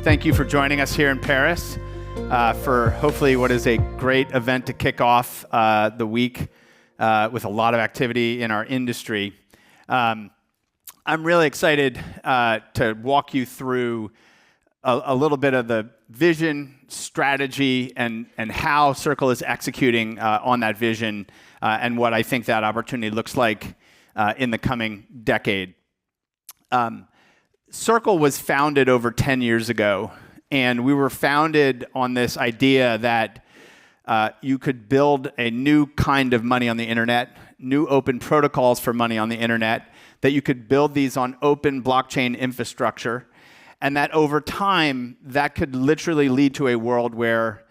Thank you for joining us here in Paris for hopefully what is a great event to kick off the week with a lot of activity in our industry. I'm really excited to walk you through a little bit of the vision, strategy, and how Circle is executing on that vision and what I think that opportunity looks like in the coming decade. Circle was founded over 10 years ago, and we were founded on this idea that you could build a new kind of money on the internet, new open protocols for money on the internet, that you could build these on open blockchain infrastructure, and that over time, that could literally lead to a world where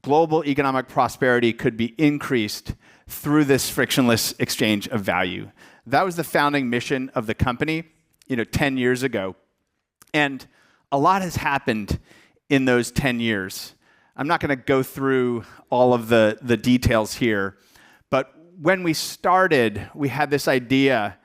global economic prosperity could be increased through this frictionless exchange of value. That was the founding mission of the company, 10 years ago. And a lot has happened in those 10 years. I'm not going to go through all of the details here, but when we started, we had this idea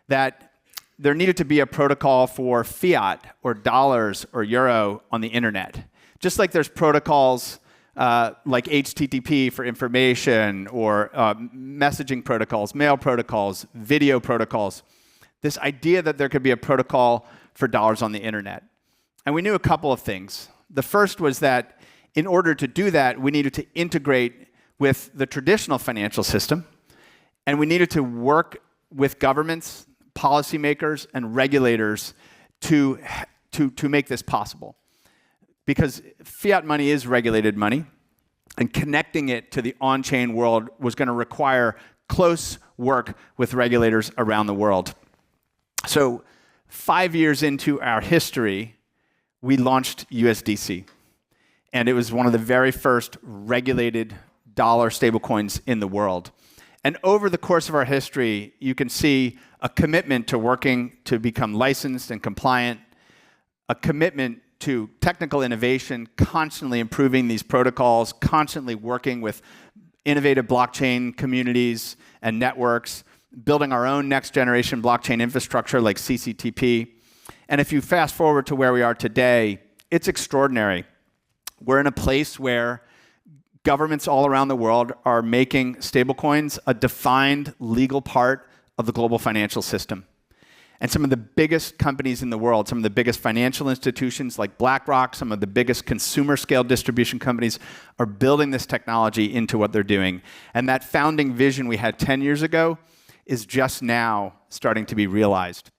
that there needed to be a protocol for fiat or dollars or euro on the internet. Just like there's protocols like HTTP for information or messaging protocols, mail protocols, video protocols. This idea that there could be a protocol for dollars on the internet. And we knew a couple of things. The first was that in order to do that, we needed to integrate with the traditional financial system, and we needed to work with governments, policymakers, and regulators to make this possible. Because fiat money is regulated money, and connecting it to the on-chain world was going to require close work with regulators around the world. So 5 years into our history, we launched USDC. And it was one of the very first regulated dollar stablecoins in the world. And over the course of our history, you can see a commitment to working to become licensed and compliant, a commitment to technical innovation, constantly improving these protocols, constantly working with innovative blockchain communities and networks, building our own next generation blockchain infrastructure like CCTP. And if you fast forward to where we are today, it's extraordinary. We're in a place where governments all around the world are making stablecoins a defined legal part of the global financial system. And some of the biggest companies in the world, some of the biggest financial institutions like BlackRock, some of the biggest consumer scale distribution companies are building this technology into what they're doing. And that founding vision we had 10 years ago is just now starting to be realized.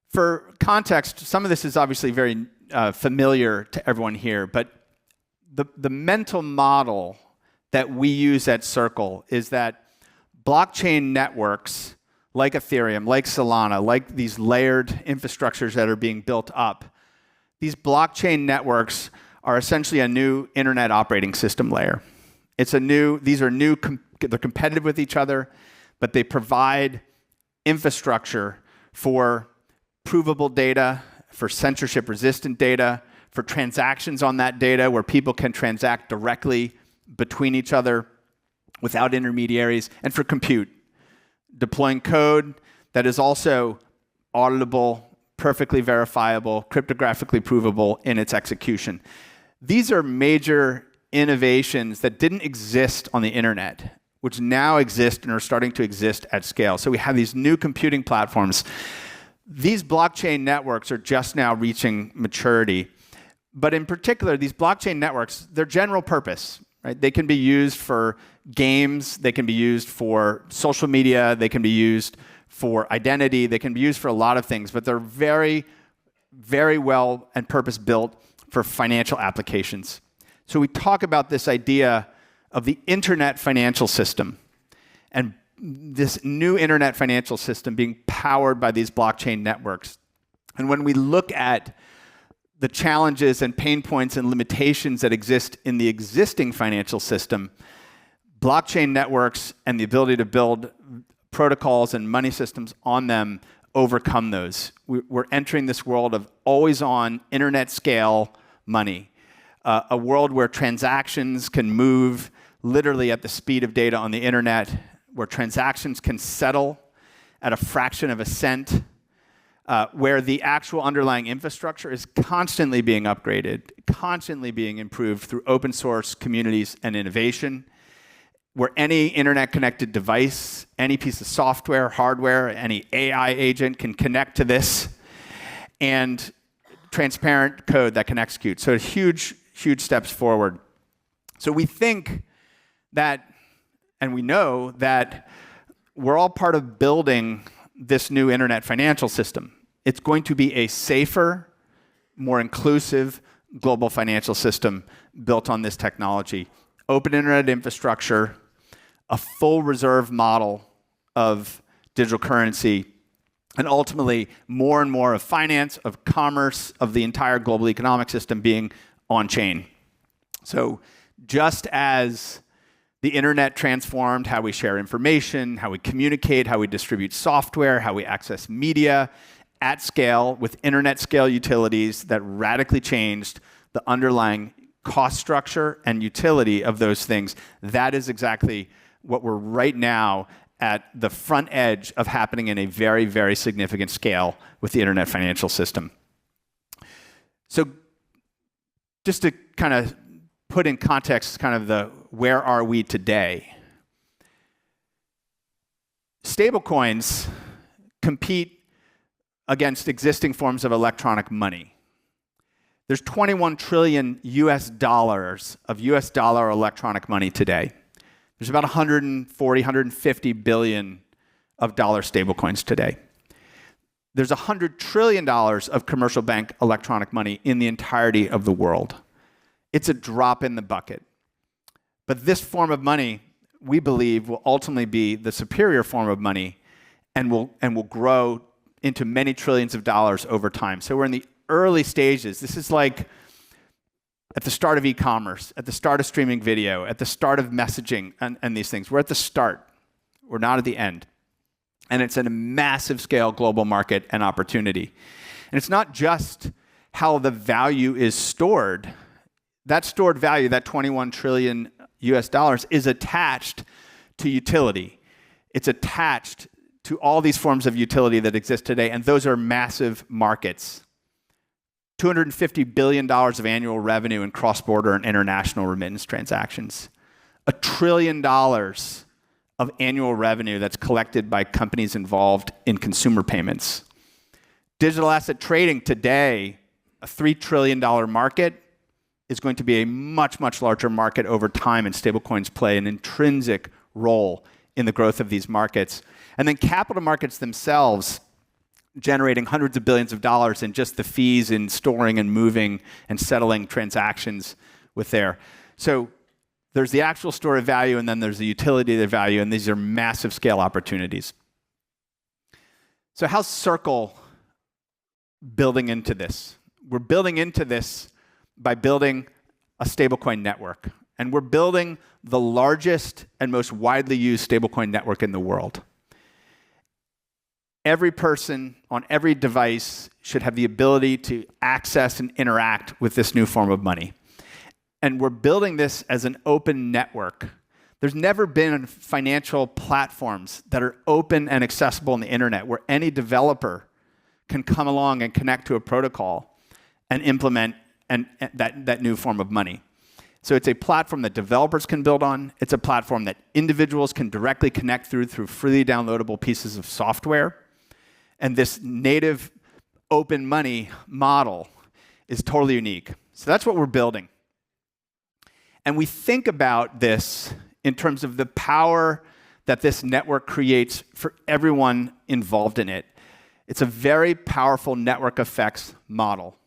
For context, some of this is obviously very familiar to everyone here, but the mental model that we use at Circle is that blockchain networks like Ethereum, like Solana, like these layered infrastructures that are being built up, these blockchain networks are essentially a new internet operating system layer. These are new, they're competitive with each other, but they provide infrastructure for provable data, for censorship-resistant data, for transactions on that data where people can transact directly between each other without intermediaries, and for compute. Deploying code that is also auditable, perfectly verifiable, cryptographically provable in its execution. These are major innovations that didn't exist on the internet, which now exist and are starting to exist at scale. So we have these new computing platforms. These blockchain networks are just now reaching maturity. But in particular, these blockchain networks, they're general purpose, right? They can be used for games, they can be used for social media, they can be used for identity, they can be used for a lot of things, but they're very, very well and purpose-built for financial applications. So we talk about this idea of the internet financial system, and this new internet financial system being powered by these blockchain networks. And when we look at the challenges and pain points and limitations that exist in the existing financial system, blockchain networks and the ability to build protocols and money systems on them overcome those. We're entering this world of always-on internet scale money, a world where transactions can move literally at the speed of data on the internet, where transactions can settle at a fraction of a cent, where the actual underlying infrastructure is constantly being upgraded, constantly being improved through open source communities and innovation, where any internet-connected device, any piece of software, hardware, any AI agent can connect to this, and transparent code that can execute. So huge, huge steps forward. So we think that, and we know that we're all part of building this new internet financial system. It's going to be a safer, more inclusive global financial system built on this technology. Open internet infrastructure, a full reserve model of digital currency, and ultimately more and more of finance, of commerce, of the entire global economic system being on-chain. So just as the internet transformed how we share information, how we communicate, how we distribute software, how we access media at scale with internet scale utilities that radically changed the underlying cost structure and utility of those things, that is exactly what we're right now at the front edge of happening in a very, very significant scale with the internet financial system. So just to kind of put in context kind of the where are we today, stablecoins compete against existing forms of electronic money. There's 21 trillion US dollars of US dollar electronic money today. There's about 140, 150 billion of dollar stablecoins today. There's $100 trillion of commercial bank electronic money in the entirety of the world. It's a drop in the bucket. But this form of money, we believe, will ultimately be the superior form of money and will grow into many trillions of dollars over time. So we're in the early stages. This is like at the start of e-commerce, at the start of streaming video, at the start of messaging and these things. We're at the start. We're not at the end. And it's a massive scale global market and opportunity. And it's not just how the value is stored. That stored value, that 21 trillion US dollars, is attached to utility. It's attached to all these forms of utility that exist today, and those are massive markets. $250 billion of annual revenue in cross-border and international remittance transactions. $1 trillion of annual revenue that's collected by companies involved in consumer payments. Digital asset trading today, a $3 trillion market, is going to be a much, much larger market over time, and stablecoins play an intrinsic role in the growth of these markets. And then capital markets themselves, generating hundreds of billions of dollars in just the fees in storing and moving and settling transactions with there. So there's the actual store of value, and then there's the utility of the value, and these are massive scale opportunities. So how's Circle building into this? We're building into this by building a stablecoin network. And we're building the largest and most widely used stablecoin network in the world. Every person on every device should have the ability to access and interact with this new form of money. And we're building this as an open network. There's never been financial platforms that are open and accessible on the internet where any developer can come along and connect to a protocol and implement that new form of money. So it's a platform that developers can build on. It's a platform that individuals can directly connect through freely downloadable pieces of software. And this native open money model is totally unique. So that's what we're building. And we think about this in terms of the power that this network creates for everyone involved in it. It's a very powerful network effects model.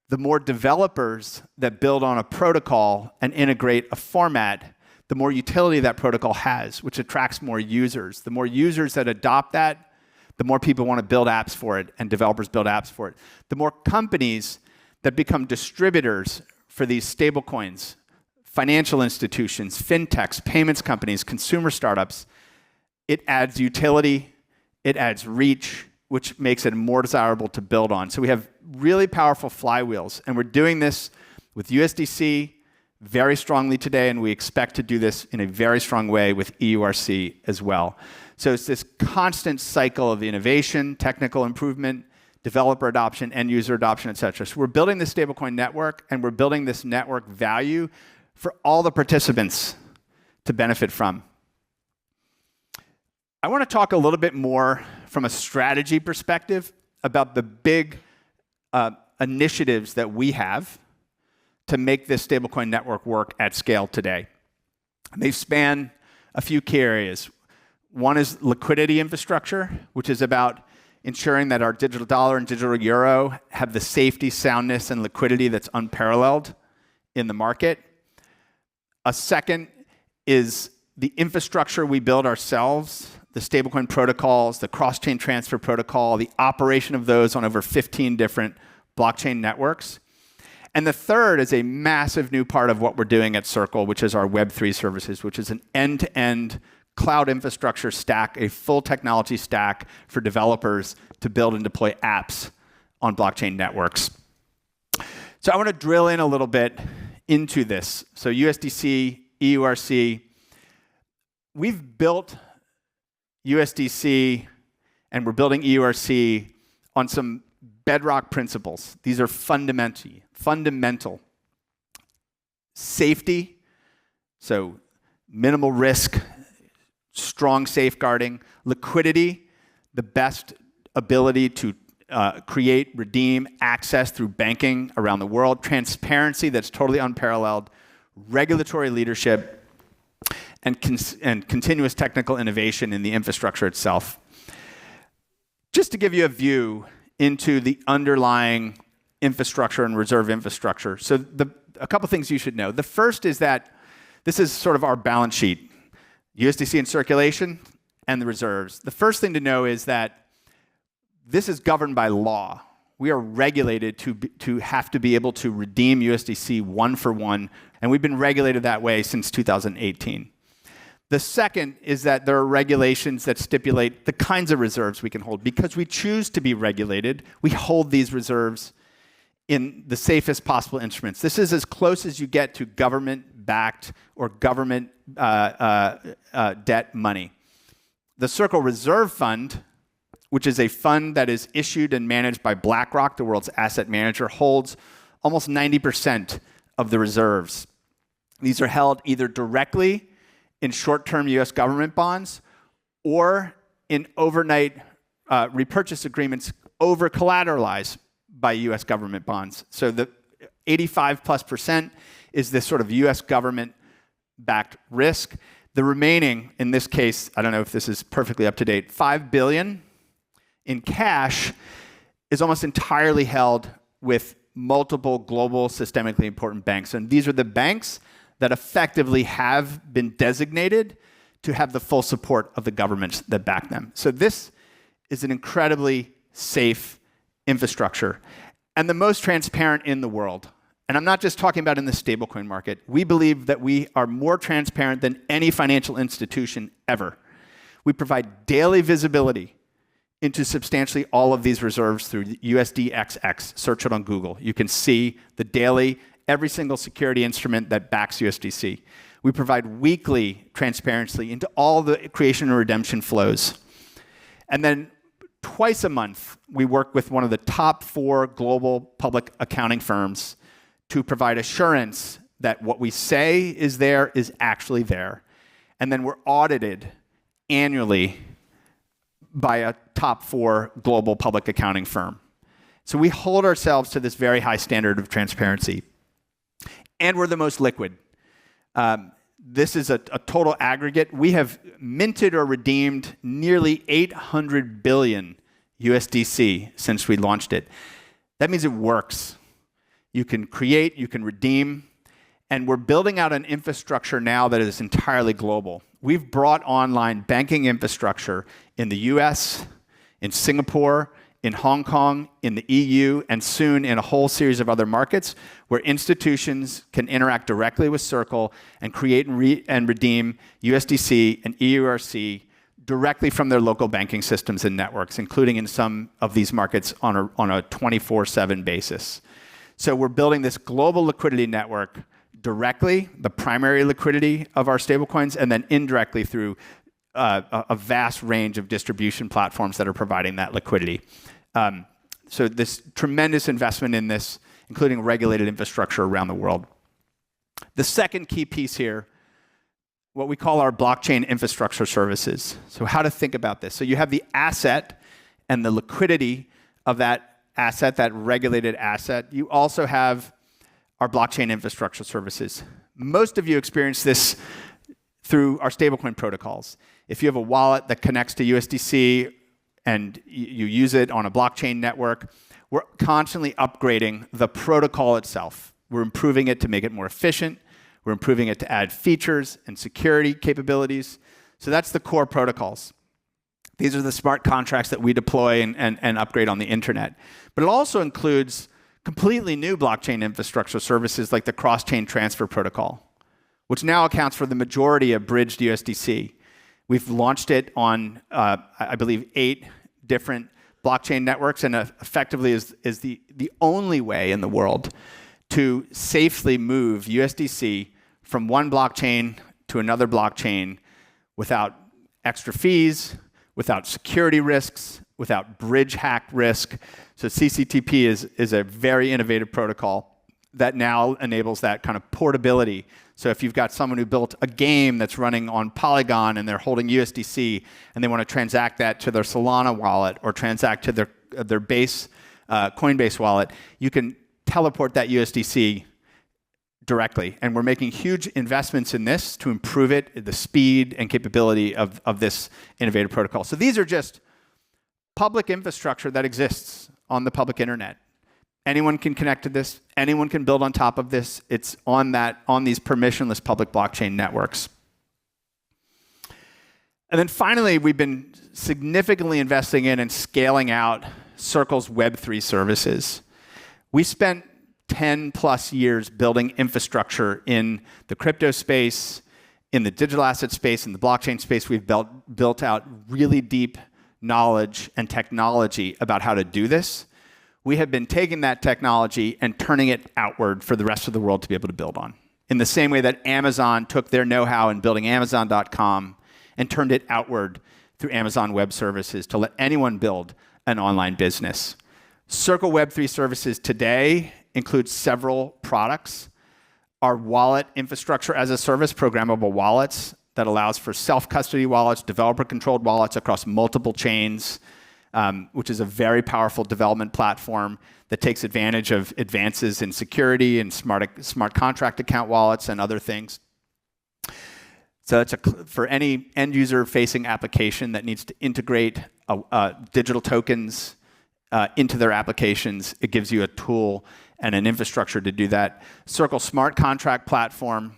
The more developers that build on a protocol and integrate a format, the more utility that protocol has, which attracts more users. The more users that adopt that, the more people want to build apps for it and developers build apps for it. The more companies that become distributors for these stablecoins, financial institutions, fintechs, payments companies, consumer startups, it adds utility, it adds reach, which makes it more desirable to build on. So we have really powerful flywheels, and we're doing this with USDC, very strongly today, and we expect to do this in a very strong way with EURC as well. So it's this constant cycle of innovation, technical improvement, developer adoption, end user adoption, et cetera. So we're building this stablecoin network, and we're building this network value for all the participants to benefit from. I want to talk a little bit more from a strategy perspective about the big initiatives that we have to make this stablecoin network work at scale today. They span a few key areas. One is liquidity infrastructure, which is about ensuring that our digital dollar and digital euro have the safety, soundness, and liquidity that's unparalleled in the market. A second is the infrastructure we build ourselves, the stablecoin protocols, the cross-chain transfer protocol, the operation of those on over 15 different blockchain networks. And the third is a massive new part of what we're doing at Circle, which is our Web3 services, which is an end-to-end cloud infrastructure stack, a full technology stack for developers to build and deploy apps on blockchain networks. So I want to drill in a little bit into this. So USDC, EURC, we've built USDC and we're building EURC on some bedrock principles. These are fundamental. Safety, so minimal risk, strong safeguarding. Liquidity, the best ability to create, redeem, access through banking around the world. Transparency that's totally unparalleled. Regulatory leadership, and continuous technical innovation in the infrastructure itself. Just to give you a view into the underlying infrastructure and reserve infrastructure. So a couple things you should know. The first is that this is sort of our balance sheet, USDC in circulation and the reserves. The first thing to know is that this is governed by law. We are regulated to have to be able to redeem USDC one for one, and we've been regulated that way since 2018. The second is that there are regulations that stipulate the kinds of reserves we can hold. Because we choose to be regulated, we hold these reserves in the safest possible instruments. This is as close as you get to government-backed or government debt money. The Circle Reserve Fund, which is a fund that is issued and managed by BlackRock, the world's asset manager, holds almost 90% of the reserves. These are held either directly in short-term US government bonds or in overnight repurchase agreements over-collateralized by US government bonds. So the 85+% is this sort of US government-backed risk. The remaining, in this case, I don't know if this is perfectly up to date, $5 billion in cash is almost entirely held with multiple global systemically important banks. And these are the banks that effectively have been designated to have the full support of the governments that back them. So this is an incredibly safe infrastructure and the most transparent in the world. And I'm not just talking about in the stablecoin market. We believe that we are more transparent than any financial institution ever. We provide daily visibility into substantially all of these reserves through USDXX. Search it on Google. You can see the daily, every single security instrument that backs USDC. We provide weekly transparency into all the creation and redemption flows. And then twice a month, we work with one of the top 4 global public accounting firms to provide assurance that what we say is there is actually there. And then we're audited annually by a top 4 global public accounting firm. So we hold ourselves to this very high standard of transparency. And we're the most liquid. This is a total aggregate. We have minted or redeemed nearly 800 billion USDC since we launched it. That means it works. You can create, you can redeem, and we're building out an infrastructure now that is entirely global. We've brought online banking infrastructure in the US, in Singapore, in Hong Kong, in the EU, and soon in a whole series of other markets where institutions can interact directly with Circle and create and redeem USDC and EURC directly from their local banking systems and networks, including in some of these markets on a 24/7 basis. So we're building this global liquidity network directly, the primary liquidity of our stablecoins, and then indirectly through a vast range of distribution platforms that are providing that liquidity. So this tremendous investment in this, including regulated infrastructure around the world. The second key piece here, what we call our blockchain infrastructure services. So how to think about this. So you have the asset and the liquidity of that asset, that regulated asset. You also have our blockchain infrastructure services. Most of you experience this through our stablecoin protocols. If you have a wallet that connects to USDC and you use it on a blockchain network, we're constantly upgrading the protocol itself. We're improving it to make it more efficient. We're improving it to add features and security capabilities. So that's the core protocols. These are the smart contracts that we deploy and upgrade on the internet. But it also includes completely new blockchain infrastructure services like the cross-chain transfer protocol, which now accounts for the majority of bridged USDC. We've launched it on, I believe, 8 different blockchain networks, and effectively is the only way in the world to safely move USDC from one blockchain to another blockchain without extra fees, without security risks, without bridge hack risk. So CCTP is a very innovative protocol that now enables that kind of portability. So if you've got someone who built a game that's running on Polygon and they're holding USDC and they want to transact that to their Solana wallet or transact to their base Coinbase wallet, you can teleport that USDC directly. And we're making huge investments in this to improve it, the speed and capability of this innovative protocol. So these are just public infrastructure that exists on the public internet. Anyone can connect to this. Anyone can build on top of this. It's on these permissionless public blockchain networks. And then finally, we've been significantly investing in and scaling out Circle's Web3 services. We spent 10 plus years building infrastructure in the crypto space, in the digital asset space, in the blockchain space. We've built out really deep knowledge and technology about how to do this. We have been taking that technology and turning it outward for the rest of the world to be able to build on. In the same way that Amazon took their know-how in building Amazon.com and turned it outward through Amazon Web Services to let anyone build an online business. Circle Web3 services today include several products. Our wallet infrastructure as a service, programmable wallets that allows for self-custody wallets, developer-controlled wallets across multiple chains, which is a very powerful development platform that takes advantage of advances in security and smart contract account wallets and other things. So it's for any end-user facing application that needs to integrate digital tokens into their applications, it gives you a tool and an infrastructure to do that. Circle Smart Contract Platform,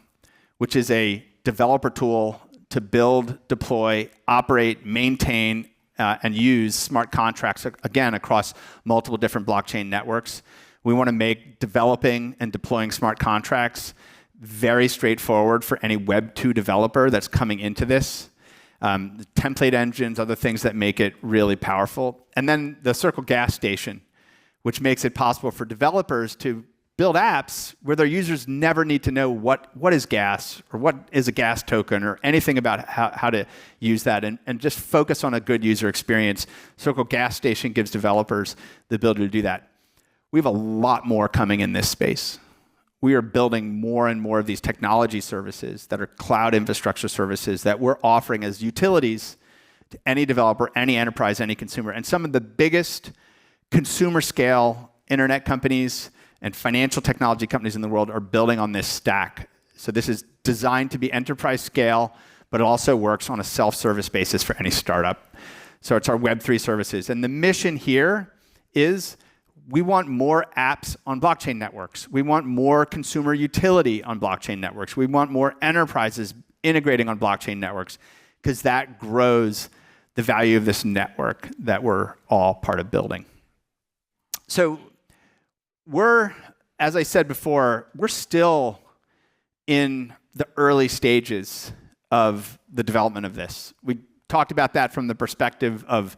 which is a developer tool to build, deploy, operate, maintain, and use smart contracts, again, across multiple different blockchain networks. We want to make developing and deploying smart contracts very straightforward for any Web 2 developer that's coming into this. The template engines, other things that make it really powerful. And then the Circle Gas Station, which makes it possible for developers to build apps where their users never need to know what is gas or what is a gas token or anything about how to use that and just focus on a good user experience. Circle Gas Station gives developers the ability to do that. We have a lot more coming in this space. We are building more and more of these technology services that are cloud infrastructure services that we're offering as utilities to any developer, any enterprise, any consumer. And some of the biggest consumer scale internet companies and financial technology companies in the world are building on this stack. So this is designed to be enterprise scale, but it also works on a self-service basis for any startup. So it's our Web3 services. And the mission here is we want more apps on blockchain networks. We want more consumer utility on blockchain networks. We want more enterprises integrating on blockchain networks because that grows the value of this network that we're all part of building. So we're, as I said before, we're still in the early stages of the development of this. We talked about that from the perspective of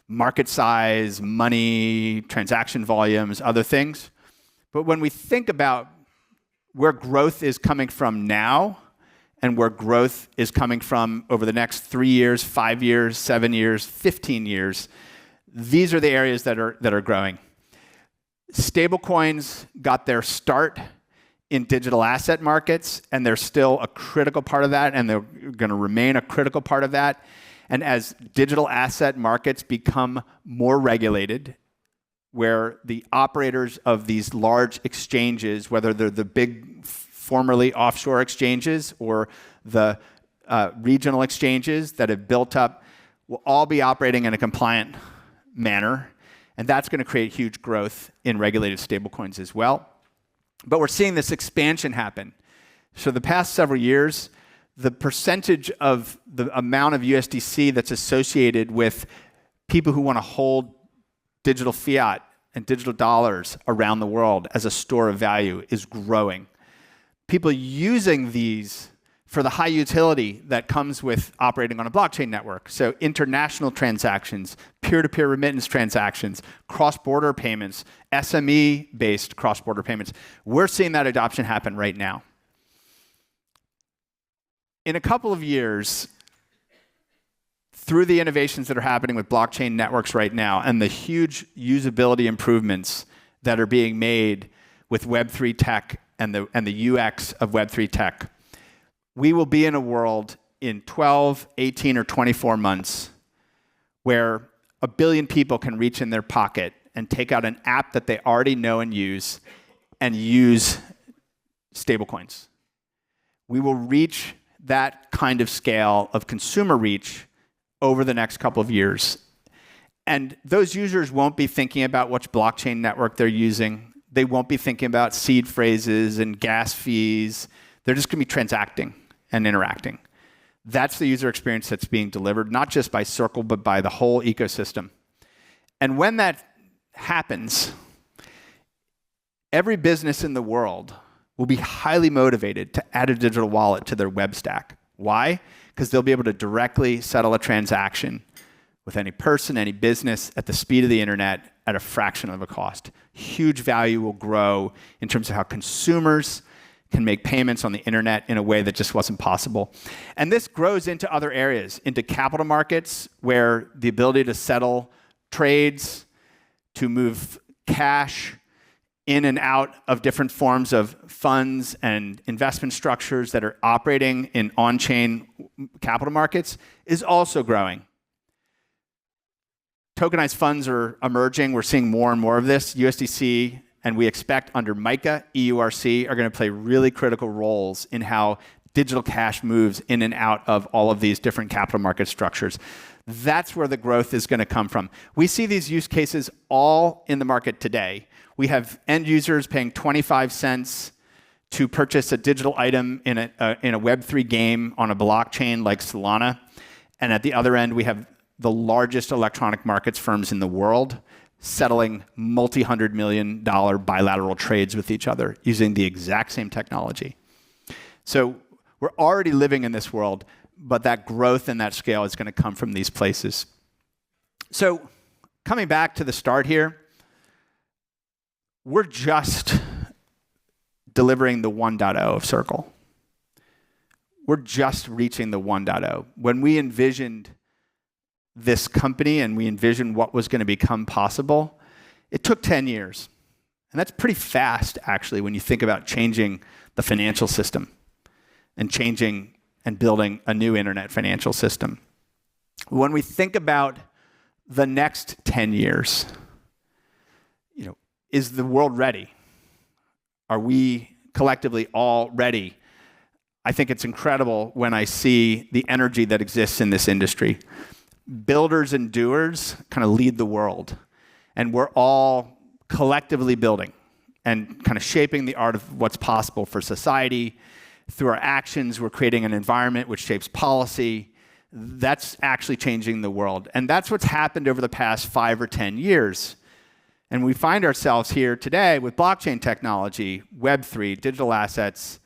market size, money, transaction volumes, other things. But when we think about where growth is coming from now and where growth is coming from over the next 3 years, 5 years, 7 years, 15 years, these are the areas that are growing. Stablecoins got their start in digital asset markets, and they're still a critical part of that, and they're going to remain a critical part of that. And as digital asset markets become more regulated, where the operators of these large exchanges, whether they're the big formerly offshore exchanges or the regional exchanges that have built up, will all be operating in a compliant manner. And that's going to create huge growth in regulated stablecoins as well. But we're seeing this expansion happen. So the past several years, the percentage of the amount of USDC that's associated with people who want to hold digital fiat and digital dollars around the world as a store of value is growing. People using these for the high utility that comes with operating on a blockchain network. So international transactions, peer-to-peer remittance transactions, cross-border payments, SME-based cross-border payments. We're seeing that adoption happen right now. In a couple of years, through the innovations that are happening with blockchain networks right now and the huge usability improvements that are being made with Web3 tech and the UX of Web3 tech, we will be in a world in 12, 18, or 24 months where 1 billion people can reach in their pocket and take out an app that they already know and use stablecoins. We will reach that kind of scale of consumer reach over the next couple of years. And those users won't be thinking about which blockchain network they're using. They won't be thinking about seed phrases and gas fees. They're just going to be transacting and interacting. That's the user experience that's being delivered, not just by Circle, but by the whole ecosystem. And when that happens, every business in the world will be highly motivated to add a digital wallet to their web stack. Why? Because they'll be able to directly settle a transaction with any person, any business, at the speed of the internet at a fraction of the cost. Huge value will grow in terms of how consumers can make payments on the internet in a way that just wasn't possible. And this grows into other areas, into capital markets, where the ability to settle trades, to move cash in and out of different forms of funds and investment structures that are operating in on-chain capital markets is also growing. Tokenized funds are emerging. We're seeing more and more of this. USDC, and we expect under MiCA, EURC, are going to play really critical roles in how digital cash moves in and out of all of these different capital market structures. That's where the growth is going to come from. We see these use cases all in the market today. We have end users paying 25 cents to purchase a digital item in a Web3 game on a blockchain like Solana. And at the other end, we have the largest electronic markets firms in the world settling multi-hundred-million-dollar bilateral trades with each other using the exact same technology. So we're already living in this world, but that growth and that scale is going to come from these places. So coming back to the start here, we're just delivering the 1.0 of Circle. We're just reaching the 1.0. When we envisioned this company and we envisioned what was going to become possible, it took 10 years. And that's pretty fast, actually, when you think about changing the financial system and changing and building a new internet financial system. When we think about the next 10 years, is the world ready? Are we collectively all ready? I think it's incredible when I see the energy that exists in this industry. Builders and doers kind of lead the world, and we're all collectively building and kind of shaping the art of what's possible for society. Through our actions, we're creating an environment which shapes policy. That's actually changing the world. And that's what's happened over the past 5 or 10 years. And we find ourselves here today with blockchain technology, Web3, digital assets,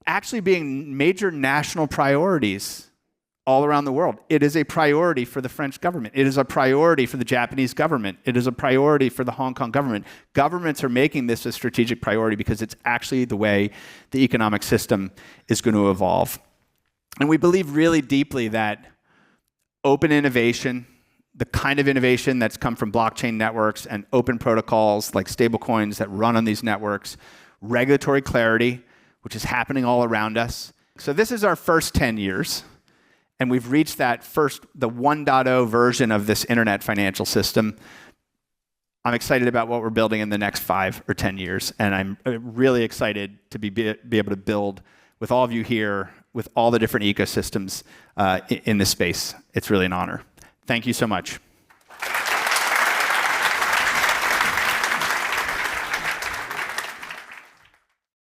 actually being major national priorities all around the world. It is a priority for the French government. It is a priority for the Japanese government. It is a priority for the Hong Kong government. Governments are making this a strategic priority because it's actually the way the economic system is going to evolve. And we believe really deeply that open innovation, the kind of innovation that's come from blockchain networks and open protocols like stablecoins that run on these networks, regulatory clarity, which is happening all around us. So this is our first 10 years. And we've reached the 1.0 version of this internet financial system. I'm excited about what we're building in the next 5 or 10 years. And I'm really excited to be able to build with all of you here, with all the different ecosystems in this space. It's really an honor. Thank you so much.